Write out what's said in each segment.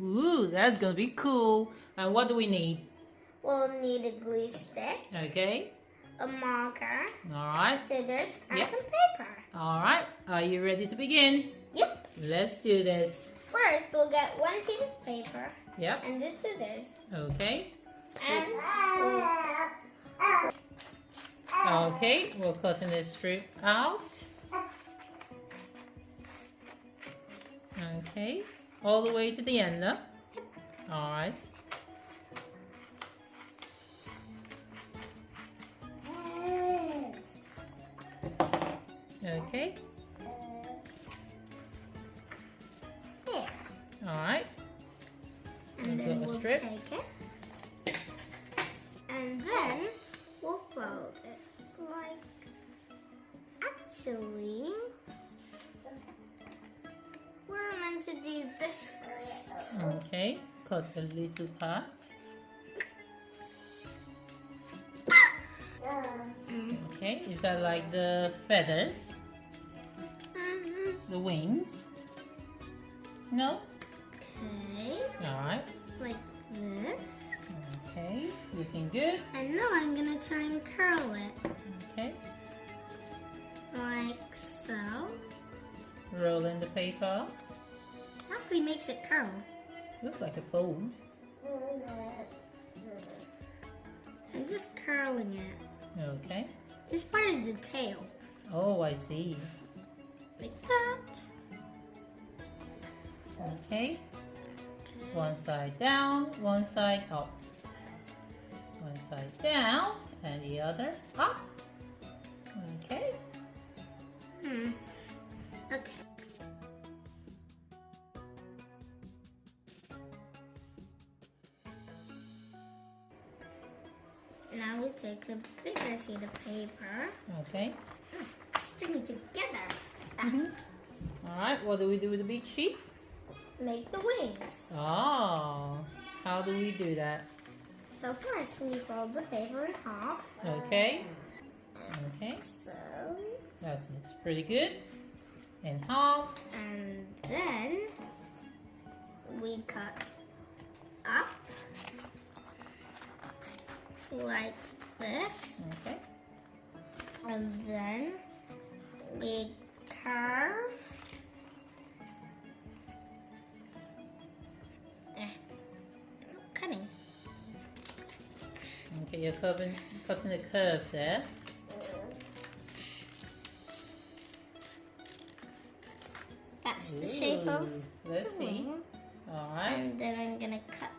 Ooh, that's gonna be cool. And what do we need? We'll need a glue stick, Okay. a marker, Alright. scissors, and Yep. some paper. Alright. Are you ready to begin? Yep. Let's do this. First, we'll get one sheet of paper Yep. and the scissors. Okay. And Okay, we're cutting this strip out. Okay. All the way to the end, huh? Alright. Okay. there. Alright. And We've then got a we'll strip. take it. And then we'll fold it. Actually, we're meant to do this first. Okay. Cut a little part. Okay. Is that like the feathers? The wings? No? Okay, Alright. like this. Okay. Looking good. And now I'm gonna try and curl it. Okay. Like so. Roll in the paper. Actually makes it curl. Looks like a fold. I'm just curling it. Okay. This part is the tail. Oh, I see. Like that. Okay. One side down, one side up. One side down, and the other up. Okay. Okay. Now we take a bigger sheet of paper, Okay. stick it together. Alright, what do we do with the big sheet? Make the wings. Oh, how do we do that? So first we fold the paper in half. Okay. Okay. So, That looks pretty good. In half. and then we cut up like this. Okay. And then we curve. Cutting. Okay, you're cutting the curve there. That's the shape of Ooh, let's the see. wing. Alright. And then I'm gonna cut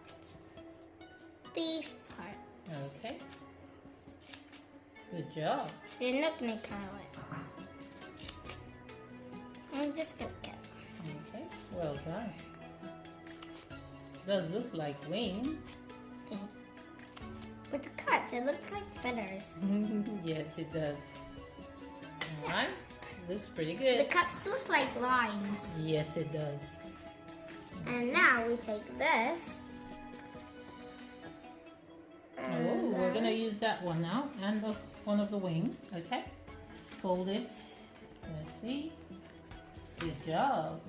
these parts. Okay. Good job. You're not gonna curl it. I'm just gonna cut. Okay, well done. Does look like wings. With the cuts, it looks like feathers. Yes, it does. Alright, looks pretty The good. cuts look like lines. Yes, it does. And now we take this. Oh, we're gonna use that one now, and one of the wings. Okay, fold it. Let's see. Good job.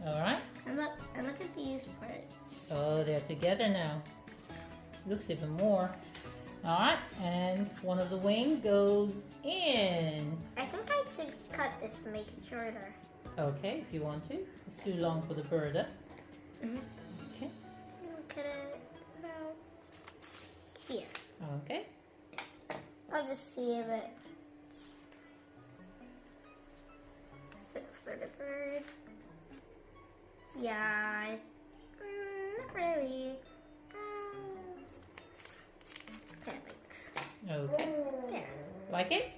All right. And look at these parts. Oh, they're together now. Looks even more. All right, and one of the wing goes in. I think I should cut this to make it shorter. Okay, if you want to. It's too long for the bird. Huh? Okay. Cut it about here. Okay. I'll just see if it fits for the bird. Yeah, not really. Okay, thanks. Okay. There. Like it?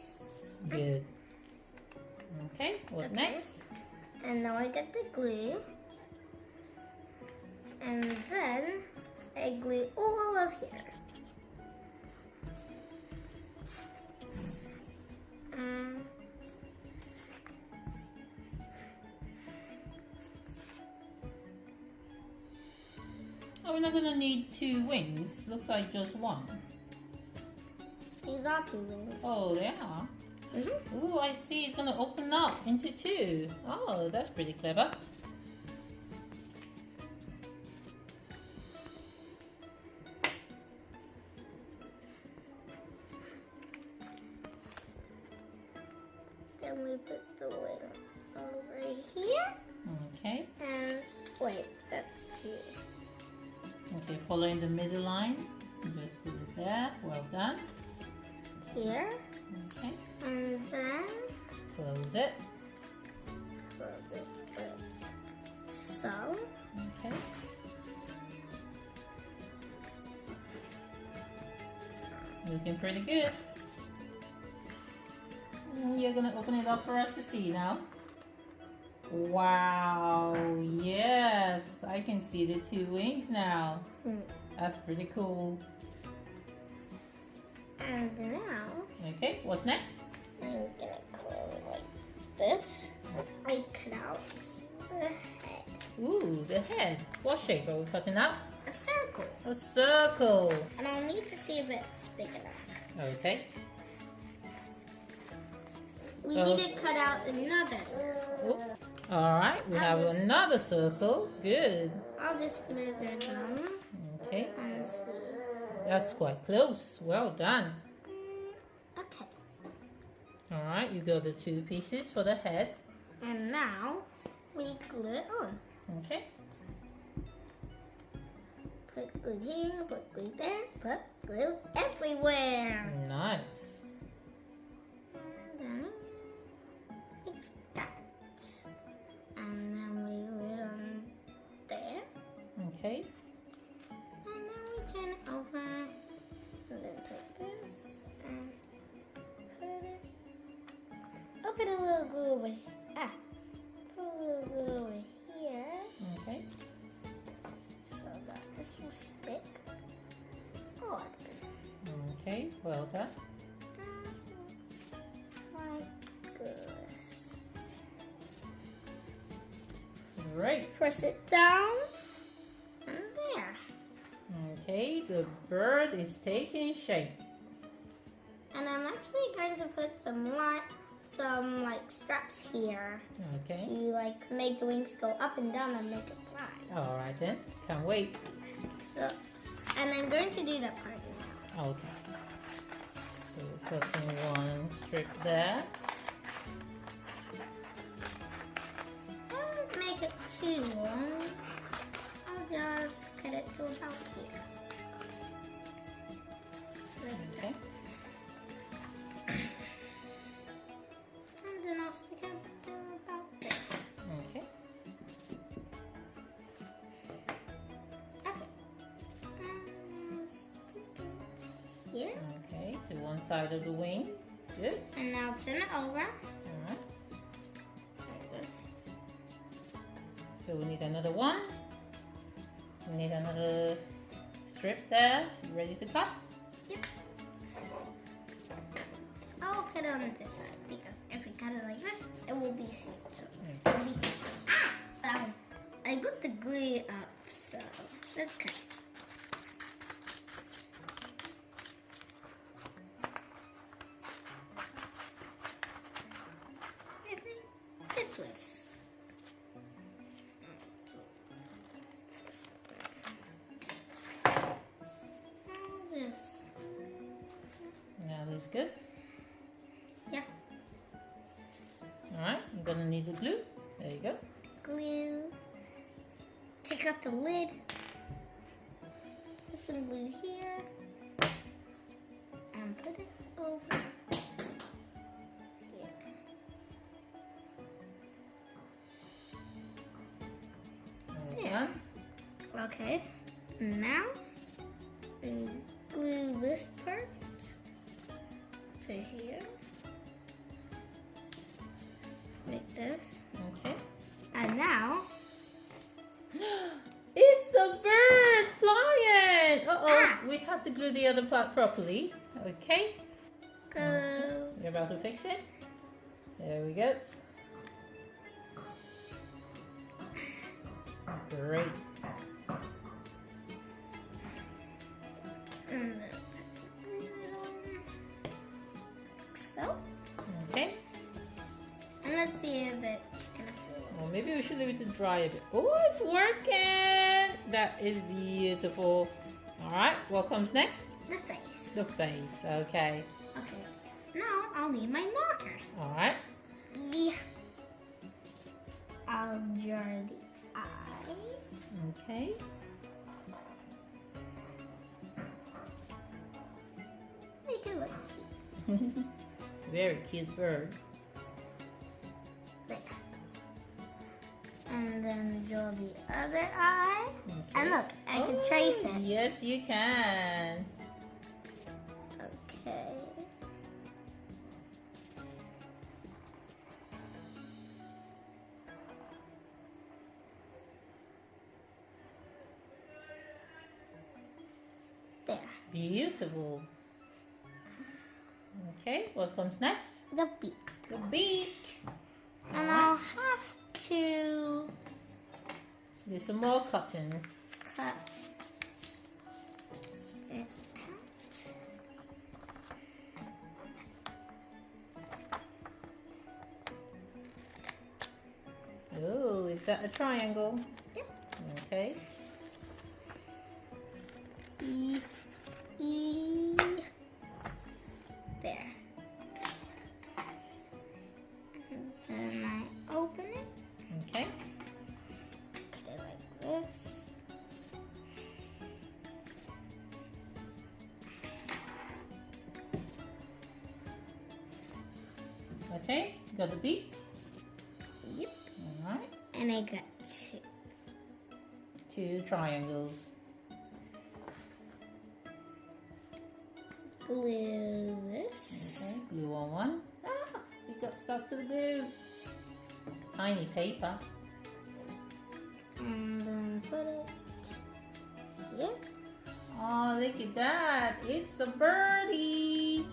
Good. Okay, what Okay. next? And now I get the glue. And then I glue all of here. Oh, we're not gonna need 2 wings. Looks like just one. These are 2 wings. Oh, they are. Ooh, I see. It's gonna open up into two. Oh, that's pretty clever. Then we put the lid over here. Okay. And wait, that's two. Okay, following the middle line. Just put it there. Well done. Here. Okay. And then Close it. close it like so. Okay. Looking pretty good. You're gonna open it up for us to see now. Wow, yes, I can see the two wings now. That's pretty cool. And now Okay, what's next? I'm gonna close it like this. I cut out the head. Ooh, the head. What shape are we cutting out? A circle. A circle. And I'll need to see if it's big enough. Okay. We need to cut out another circle. All right, we have another circle. Good. I'll just measure them Okay, and see. that's quite close. Well done. Okay. All right, you got the two pieces for the head. And now we glue it on. Okay. Put glue here, put glue there, put glue everywhere. Nice. And then like that. And then we glue it on there. Okay. And then we turn it over. And then take this and put it. Oh, put a little glue over here. Put a little glue over here Okay. so that this will stick on. Okay, well done. Like this. Great. Press it down. And there. Okay, the bird is taking shape. And I'm actually going to put some like straps here Okay. to like make the wings go up and down and make it fly. All right then. Can't wait. So, and I'm going to do that part now. Okay. So we're cutting one strip there. Don't make it too long. I'll just cut it to about here. Okay. And then I'll stick it to about there. Okay. Okay. And stick it here. Okay, to one side of the wing. Good. And now turn it over. All right. Like this. So we need another one. We need another strip there. You ready to cut? Yep. I'll cut it on this side because if we cut it like this, it will be smooth. So it'll be I got the glue up, so let's cut. This way. This. Now looks good. Yeah. All right, you're gonna need the glue. There you go. Glue. Take out the lid. Put some glue here. And put it over here. Well Yeah. done. Okay. Now we glue this part to here. Like this. Okay. And now It's a bird flying. Uh-oh. Ah. We have to glue the other part properly. Okay. go. You're about to fix it. There we go. Great. And then glue it on. Like so. Let's see if it's gonna fall. Well, maybe we should leave it to dry a bit. Oh, it's working! That is beautiful. Alright, what comes next? The face. The face, okay. Okay, now I'll need my marker. Alright. Yeah. I'll draw the eye. Okay. Make it look cute. Very cute bird. There. And then draw the other eye. Okay. And look, I can trace it. Yes, you can. Okay. There. Beautiful. Okay, what comes next? The beak. The beak. And Alright. I'll have to Do some more cutting. cut it Oh, is that a triangle? Yep. Okay. E. There. And then I open it. Okay. Cut it like this. Okay, got the beak. Yep. Alright. And I got two. Two triangles. Glue this. Okay, glue on one. Ah, it got stuck to the glue. Tiny paper. And then put it here. Oh, look at that. It's a birdie.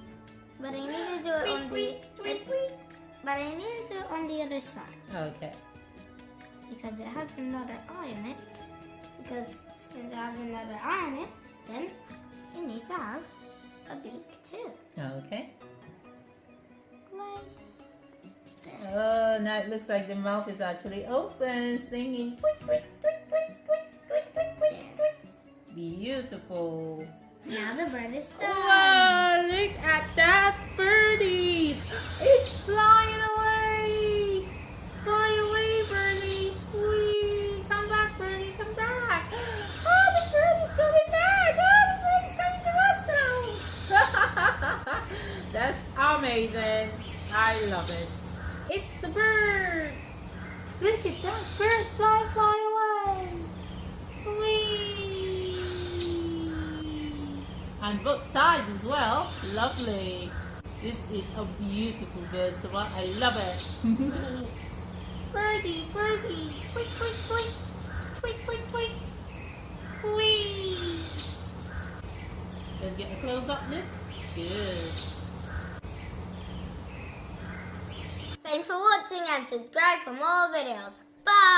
But I need to do it on the But I need to do it on the other side. Okay. Because it has another eye in it. Because since it has another eye in it, then it needs to have a beak too. Okay. Like this. Oh, now it looks like the mouth is actually open, singing. Tweet, tweet, tweet, tweet, tweet, tweet, tweet, tweet, tweet. Beautiful. Now the bird is done. Wow, look at that birdie. It's flying away. Fly away, birdie. Whee. Come back, birdie. Come back. Oh, the bird is coming back. Oh, the bird is coming to us now. That's amazing. I love it. It's the bird. Look at that bird fly away. Whee. And both sides as well. Lovely. This is a beautiful bird, Somma. I love it. Birdie, birdie. Tweet, tweet, tweet. Tweet, tweet, tweet. Whee. Let's get a close up look. Good. Thanks for watching and subscribe for more videos. Bye!